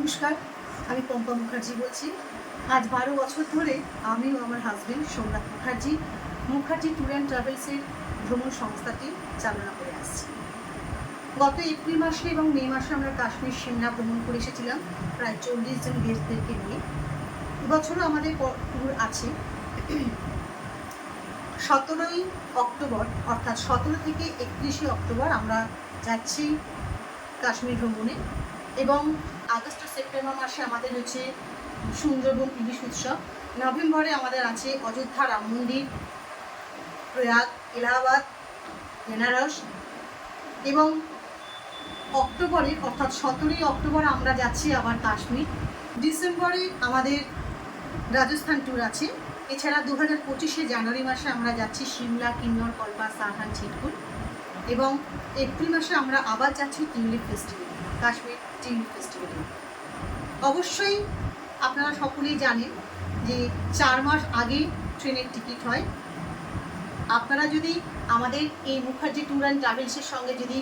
নমস্কার, আমি পম্পা মুখার্জি বলছি। আজ 12 বছর ধরে আমি ও আমার husband Somnath Mukherjee tour and ট্রাভেলসের ভ্রমণ সংস্থাটি চালনা করে আসছি। গত এপ্রিল মাসে এবং মে মাসে আমরা কাশ্মীর সিমলা ভ্রমণ করে এসেছিলাম প্রায় 40 জন গেস্টদেরকে নিয়ে। এবছরও আমাদের ট্যুর আছে। 17ই অক্টোবর অর্থাৎ 17 থেকে 31শে অক্টোবর আমরা যাচ্ছি কাশ্মীর ভ্রমণে, এবং আগস্ট ও সেপ্টেম্বর মাসে আমাদের হচ্ছে সুন্দরবন ইলিশ উৎসব। নভেম্বরে আমাদের আছে অযোধ্যা রাম মন্দির, প্রয়াগ, এলাহাবাদ, বেনারস, এবং অক্টোবরে অর্থাৎ 17ই অক্টোবর আমরা যাচ্ছি আবার কাশ্মীর। ডিসেম্বরে আমাদের রাজস্থান ট্যুর আছে। এছাড়া 2025 জানুয়ারি মাসে আমরা যাচ্ছি সিমলা, কিন্নর, কল্পা, সাহান, চিটকুট, এবং এপ্রিল মাসে আমরা আবার যাচ্ছি টিউলিপ ফেস্টিভ্যাল, কাশ্মীর টিউলিপ ফেস্টিভ্যালে। অবশ্যই আপনারা সকলেই জানেন যে 4 মাস আগে ট্রেনের টিকিট হয়। আপনারা যদি আমাদের এই মুখার্জি ট্যুর অ্যান্ড ট্রাভেলসের সঙ্গে যদি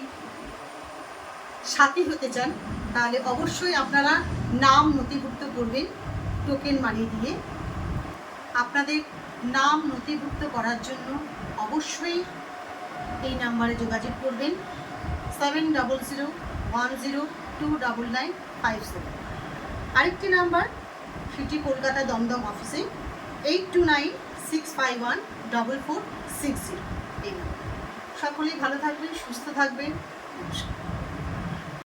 সাথী হতে চান, তাহলে অবশ্যই আপনারা নাম নথিভুক্ত করবেন টোকেন মানি দিয়ে। আপনাদের নাম নথিভুক্ত করার জন্য অবশ্যই এই নাম্বারে যোগাযোগ করবেন 7001029957। আরেকটি নাম্বার, সেটি কলকাতা দমদম অফিসে 8296514460। এই নাম্বার। সকলেই ভালো থাকবেন, সুস্থ থাকবেন। নমস্কার।